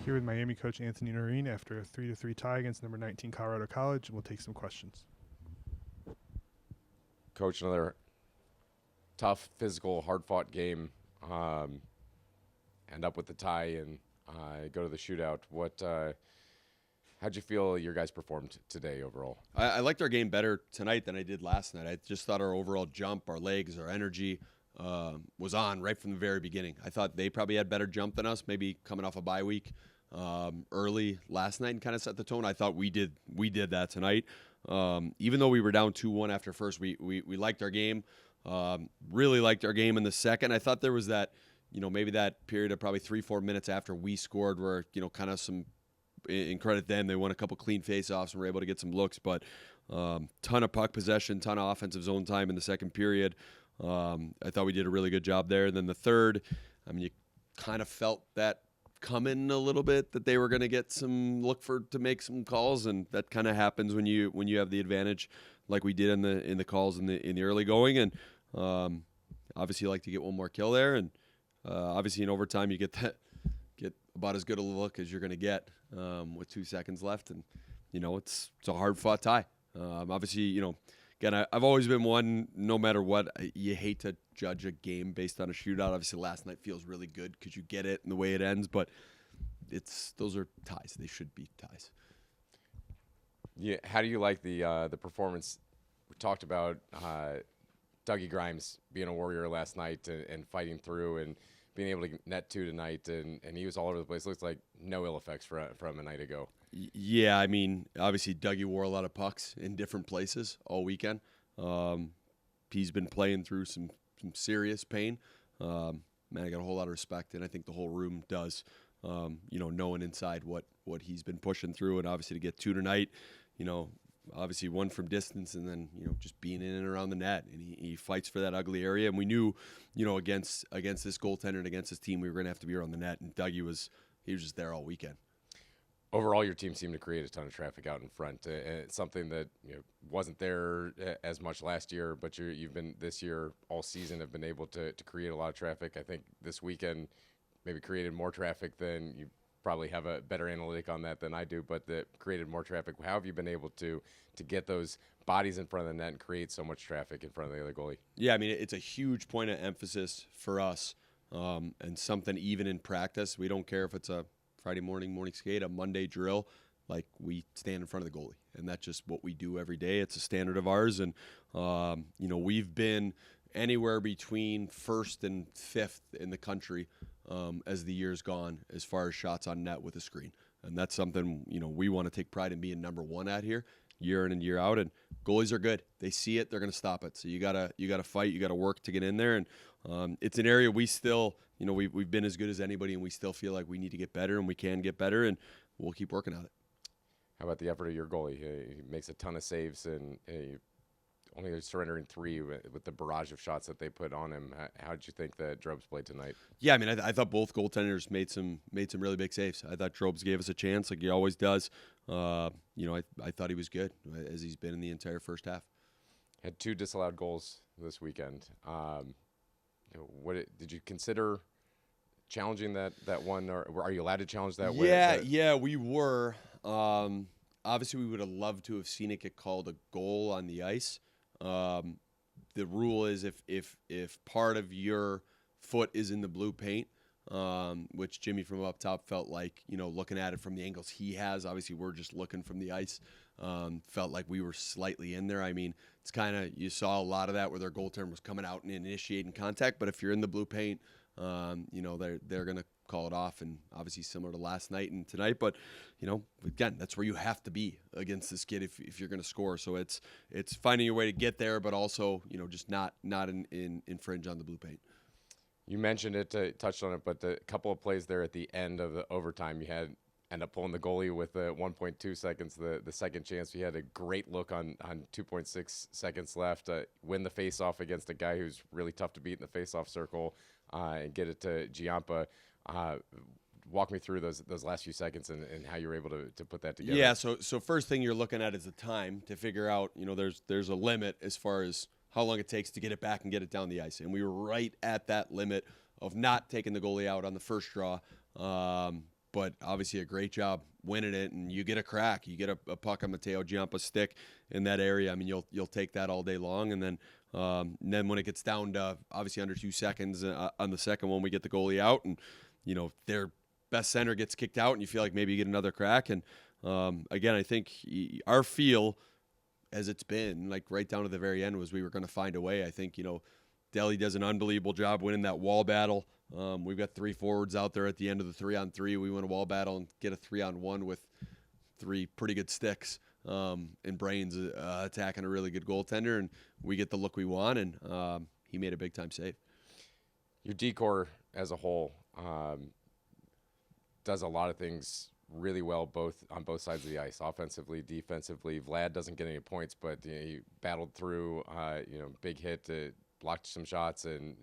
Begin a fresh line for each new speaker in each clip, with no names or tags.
Here with Miami coach Anthony Noreen after a 3-3 tie against number 19 Colorado College, and we'll take some questions.
Coach, another tough, physical, hard-fought game. End up with the tie and go to the shootout. How'd you feel your guys performed today overall?
I liked our game better tonight than I did last night. I just thought our overall jump, our legs, our energy was on right from the very beginning. I thought they probably had better jump than us, maybe coming off a bye week early last night and kind of set the tone. I thought we did that tonight. Even though we were down 2-1 after first, we liked our game. Really liked our game in the second. I thought there was that, maybe that period of probably 3-4 minutes after we scored where, kind of some, in credit them, they won a couple clean face-offs and were able to get some looks. But ton of puck possession, ton of offensive zone time in the second period. I thought we did a really good job there. And then the third, you kind of felt that coming a little bit, that they were going to get some to make some calls, and that kind of happens when you have the advantage, like we did in the calls in the early going. And obviously, you like to get one more kill there, and obviously in overtime you get about as good a look as you're going to get with 2 seconds left, and it's a hard fought tie. Obviously, again, I've always been one, no matter what, you hate to judge a game based on a shootout. Obviously, last night feels really good because you get it and the way it ends, but those are ties. They should be ties.
Yeah, how do you like the performance? We talked about Dougie Grimes being a warrior last night and fighting through and being able to net 2 tonight, and he was all over the place. Looks like no ill effects from a night ago.
Yeah, obviously Dougie wore a lot of pucks in different places all weekend. He's been playing through some serious pain. Man, I got a whole lot of respect, and I think the whole room does, knowing inside what he's been pushing through, and obviously to get 2 tonight, obviously one from distance, and then, just being in and around the net, and he fights for that ugly area. And we knew, against this goaltender and against this team, we were going to have to be around the net, and Dougie was just there all weekend.
Overall, your team seemed to create a ton of traffic out in front. It's something that wasn't there as much last year, but you've been this year all season have been able to create a lot of traffic. I think this weekend maybe created more traffic than you probably have a better analytic on that than I do, but that created more traffic. How have you been able to get those bodies in front of the net and create so much traffic in front of the other goalie?
Yeah, it's a huge point of emphasis for us, and something even in practice. We don't care if it's a Friday morning skate, a Monday drill, like we stand in front of the goalie, and that's just what we do every day. It's a standard of ours, and we've been anywhere between 1st and 5th in the country as the year's gone as far as shots on net with a screen, and that's something we want to take pride in being number 1 at here, year in and year out. And goalies are good; they see it, they're going to stop it. So you gotta fight, you gotta work to get in there, and it's an area we still. We've been as good as anybody, and we still feel like we need to get better, and we can get better, and we'll keep working on it.
How about the effort of your goalie? He makes a ton of saves, and only surrendering 3 with the barrage of shots that they put on him. How did you think that Drobes played tonight?
Yeah, I thought both goaltenders made some really big saves. I thought Drobes gave us a chance, like he always does. I thought he was good, as he's been in the entire first half.
Had 2 disallowed goals this weekend. Did you consider challenging that one, or are you allowed to challenge that?
Yeah, we were. Obviously, we would have loved to have seen it get called a goal on the ice. The rule is if part of your foot is in the blue paint, which Jimmy from up top felt like, looking at it from the angles he has, obviously we're just looking from the ice, felt like we were slightly in there. It's kind of, you saw a lot of that where their goaltender was coming out and initiating contact, but if you're in the blue paint, they're going to call it off, and obviously similar to last night and tonight. But, again, that's where you have to be against this kid if you're going to score. So it's finding your way to get there, but also, just not infringe on the blue paint.
You mentioned it, touched on it, but a couple of plays there at the end of the overtime, you had end up pulling the goalie with 1.2 seconds. The second chance, we had a great look on 2.6 seconds left. Win the faceoff against a guy who's really tough to beat in the faceoff circle, and get it to Giampa. Walk me through those last few seconds and how you were able to put that together.
Yeah, so first thing you're looking at is the time to figure out, there's a limit as far as how long it takes to get it back and get it down the ice. And we were right at that limit of not taking the goalie out on the first draw. but obviously a great job winning it. And you get a crack, you get a puck on Mateo Giampa stick in that area. I mean, you'll take that all day long. And then when it gets down to obviously under 2 seconds on the second one, we get the goalie out, and their best center gets kicked out, and you feel like maybe you get another crack. And again, I think our feel, as it's been like right down to the very end, was we were going to find a way. I think Delhi does an unbelievable job winning that wall battle. We've got 3 forwards out there at the end of the 3-on-3. We win a wall battle and get a 3-on-1 with 3 pretty good sticks and brains attacking a really good goaltender, and we get the look we want, and he made a big-time save.
Your D-core as a whole does a lot of things really well, on both sides of the ice, offensively, defensively. Vlad doesn't get any points, but he battled through, big hit, blocked some shots, and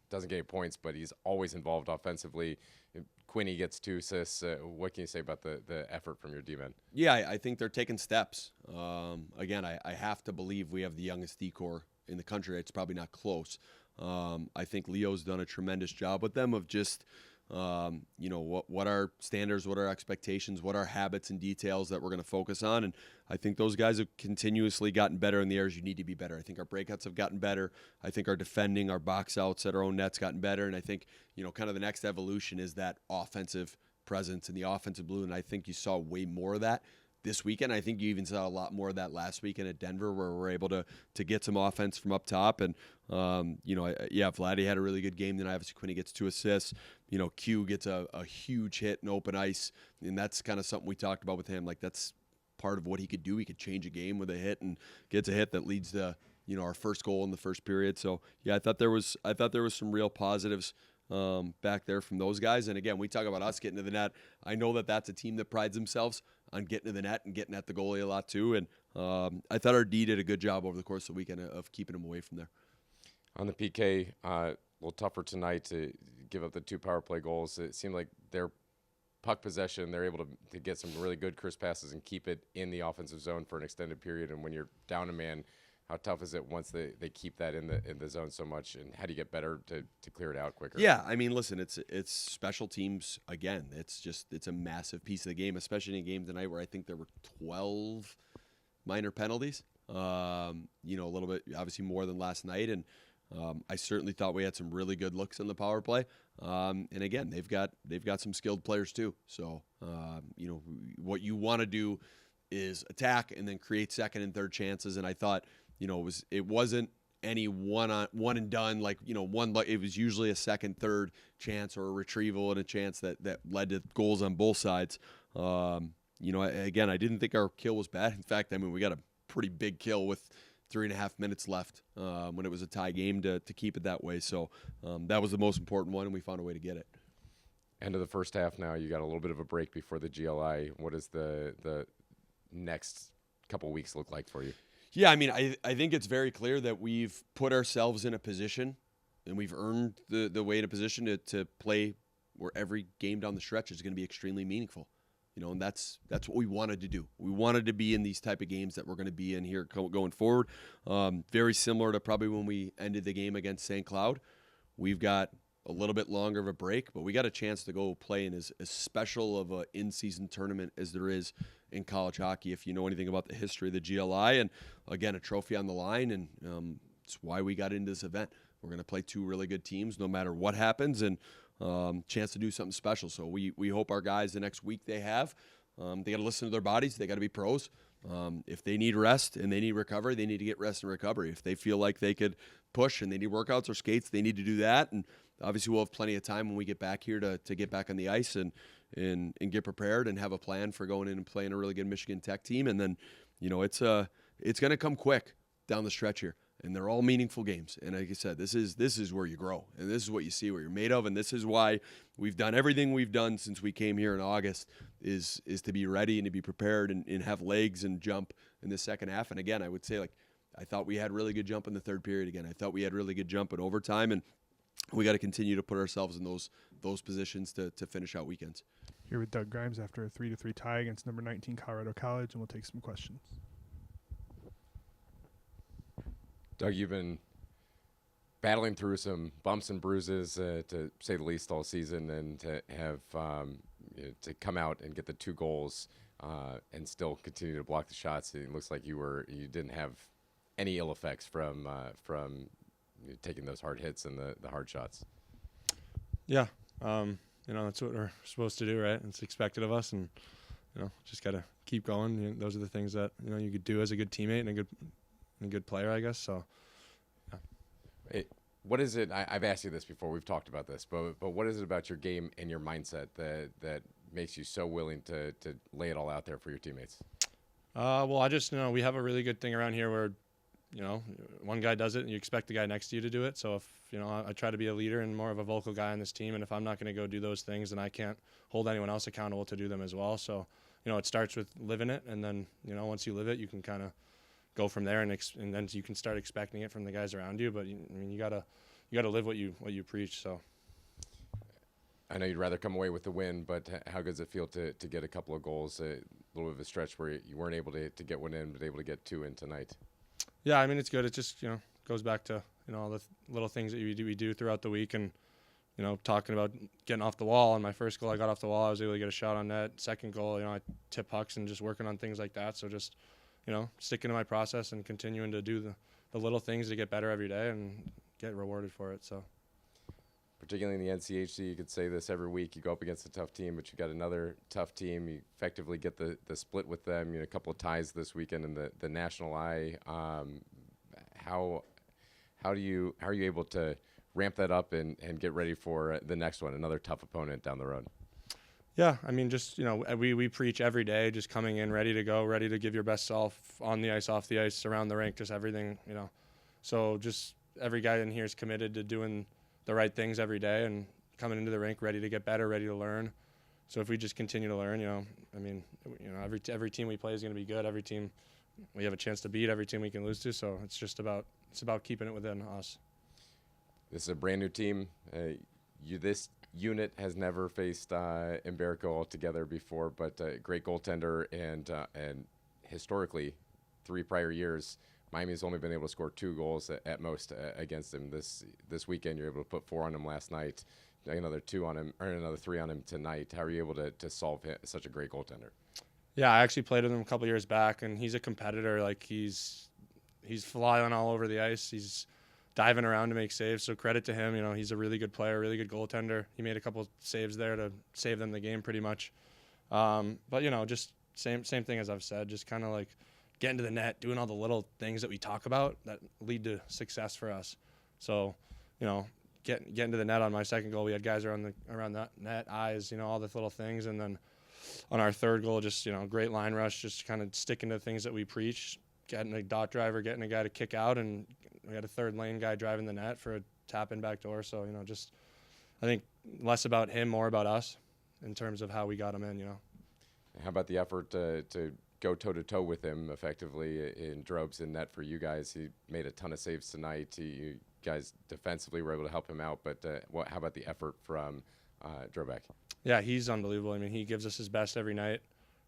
doesn't get any points, but he's always involved offensively. Quinny gets 2 assists. What can you say about the effort from your D-men?
Yeah, I think they're taking steps. Again, I have to believe we have the youngest D-core in the country. It's probably not close. I think Leo's done a tremendous job with them of just what our standards, what our expectations, what our habits and details that we're going to focus on. And I think those guys have continuously gotten better in the areas you need to be better. I think our breakouts have gotten better. I think our defending, our box outs at our own net's gotten better. And I think, kind of the next evolution is that offensive presence and the offensive blue. And I think you saw way more of that this weekend. I think you even saw a lot more of that last weekend at Denver, where we're able to get some offense from up top. And, Vladdy had a really good game. Then obviously Quinny gets 2 assists. Q gets a huge hit in open ice. And that's kind of something we talked about with him. Like, that's part of what he could do. He could change a game with a hit, and gets a hit that leads to, our first goal in the first period. So, yeah, I thought there was some real positives back there from those guys. And again, we talk about us getting to the net. I know that that's a team that prides themselves on getting to the net and getting at the goalie a lot too. And I thought our D did a good job over the course of the weekend of keeping them away from there.
On the PK, a little tougher tonight to give up the 2 power play goals. It seemed like their puck possession, they're able to get some really good crisp passes and keep it in the offensive zone for an extended period. And when you're down a man, how tough is it once they keep that in the zone so much, and how do you get better to clear it out quicker?
Yeah, I mean, listen, it's special teams again. It's a massive piece of the game, especially in a game tonight where I think there were 12 minor penalties. A little bit obviously more than last night, and I certainly thought we had some really good looks in the power play. And again, they've got some skilled players too. So what you want to do is attack and then create second and third chances. And I thought, it wasn't any one and done, it was usually a second, third chance or a retrieval and a chance that led to goals on both sides. Again, I didn't think our kill was bad. In fact, I mean, we got a pretty big kill with 3.5 minutes left when it was a tie game to keep it that way. So that was the most important one, and we found a way to get it.
End of the first half now. You got a little bit of a break before the GLI. What does the next couple weeks look like for you?
Yeah, I mean, I think it's very clear that we've put ourselves in a position, and we've earned the way in a position to play where every game down the stretch is going to be extremely meaningful. And that's what we wanted to do. We wanted to be in these type of games that we're going to be in here going forward. Very similar to probably when we ended the game against St. Cloud. We've got a little bit longer of a break, but we got a chance to go play in as special of an in-season tournament as there is in college hockey, if you know anything about the history of the GLI. And again, a trophy on the line, and it's why we got into this event. We're going to play 2 really good teams no matter what happens, and chance to do something special. So we hope our guys the next week they have, they got to listen to their bodies. They got to be pros. If they need rest and they need recovery, they need to get rest and recovery. If they feel like they could push and they need workouts or skates, they need to do that. And obviously we'll have plenty of time when we get back here to get back on the ice and get prepared and have a plan for going in and playing a really good Michigan Tech team. And then, it's going to come quick down the stretch here. And they're all meaningful games. And like I said, this is where you grow. And this is what you see what you're made of. And this is why we've done everything we've done since we came here in August is to be ready and to be prepared and have legs and jump in the second half. And again, I would say, I thought we had really good jump in the third period again. I thought we had really good jump in overtime. And we got to continue to put ourselves in those positions to finish out weekends.
Here with Doug Grimes after a 3-3 tie against number 19 Colorado College, and we'll take some questions.
Doug, you've been battling through some bumps and bruises, to say the least, all season, and to have to come out and get the 2 goals and still continue to block the shots. It looks like you didn't have any ill effects from taking those hard hits and the hard shots.
Yeah, that's what we're supposed to do, right? It's expected of us, and just gotta keep going. Those are the things that you could do as a good teammate and a good player, I guess. So, yeah.
What is it? I've asked you this before. We've talked about this, but what is it about your game and your mindset that makes you so willing to lay it all out there for your teammates?
Well, I just we have a really good thing around here where one guy does it and you expect the guy next to you to do it. So if I try to be a leader and more of a vocal guy on this team, and if I'm not going to go do those things, then I can't hold anyone else accountable to do them as well. So it starts with living it, and then once you live it, you can kind of go from there, and then you can start expecting it from the guys around you. But you gotta live what you preach. So
I know you'd rather come away with the win, but how good does it feel to get a couple of goals? A little bit of a stretch where you weren't able to get one in, but able to get 2 in tonight.
Yeah, I mean it's good. It just goes back to all the little things that we do throughout the week, and talking about getting off the wall. On my first goal, I got off the wall. I was able to get a shot on net. Second goal, I tip pucks and just working on things like that. So just sticking to my process and continuing to do the little things to get better every day and get rewarded for it. So,
particularly in the NCHC, you could say this every week. You go up against a tough team, but you got another tough team. You effectively get the split with them. A couple of ties this weekend in the National I. How are you able to ramp that up and get ready for the next one, another tough opponent down the road?
Yeah, I mean, just we preach every day, just coming in ready to go, ready to give your best self on the ice, off the ice, around the rink, just everything, So just every guy in here is committed to doing the right things every day and coming into the rink ready to get better, ready to learn. So if we just continue to learn, every team we play is going to be good. Every team we have a chance to beat, every team we can lose to. So it's about keeping it within us.
This is a brand new team. This unit has never faced Emberico altogether before, but great goaltender, and historically, 3 prior years, Miami's only been able to score 2 goals at most against him. This weekend, you're able to put 4 on him last night, another 2 on him, or another 3 on him tonight. How are you able to solve such a great goaltender?
Yeah, I actually played with him a couple years back, and he's a competitor. Like he's flying all over the ice. He's diving around to make saves. So credit to him. He's a really good player, really good goaltender. He made a couple saves there to save them the game pretty much. But just same thing as I've said, just kind of like getting to the net, doing all the little things that we talk about that lead to success for us. So, getting to the net on my second goal, we had guys around that net, eyes, all the little things. And then on our third goal, just, great line rush, just kind of sticking to things that we preach, getting a dot driver, getting a guy to kick out, and we had a third lane guy driving the net for a tap in back door. So, just I think less about him, more about us in terms of how we got him in,
How about the effort to go toe-to-toe with him effectively in Drobes in net for you guys? He made a ton of saves tonight. You guys defensively were able to help him out, but how about the effort from Drobek?
Yeah, he's unbelievable. I mean, he gives us his best every night.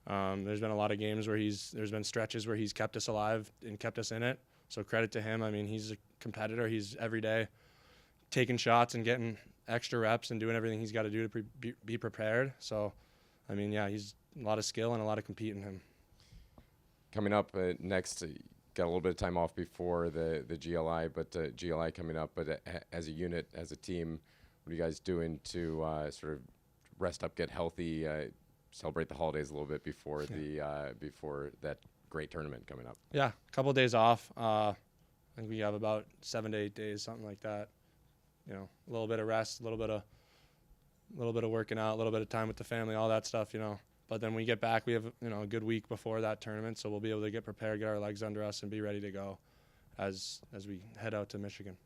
There's been a lot of games where there's been stretches where he's kept us alive and kept us in it. So credit to him. I mean, he's a competitor. He's every day taking shots and getting extra reps and doing everything he's got to do to be prepared. So, I mean, yeah, he's a lot of skill and a lot of compete in him.
Coming up next, got a little bit of time off before the GLI, but GLI coming up. But as a unit, as a team, what are you guys doing to sort of rest up, get healthy, celebrate the holidays a little bit before before that great tournament coming up?
Yeah, a couple of days off. I think we have about 7 to 8 days, something like that. A little bit of rest, a little bit of working out, a little bit of time with the family, all that stuff. But then we get back, we have a good week before that tournament, so we'll be able to get prepared, get our legs under us, and be ready to go as we head out to Michigan.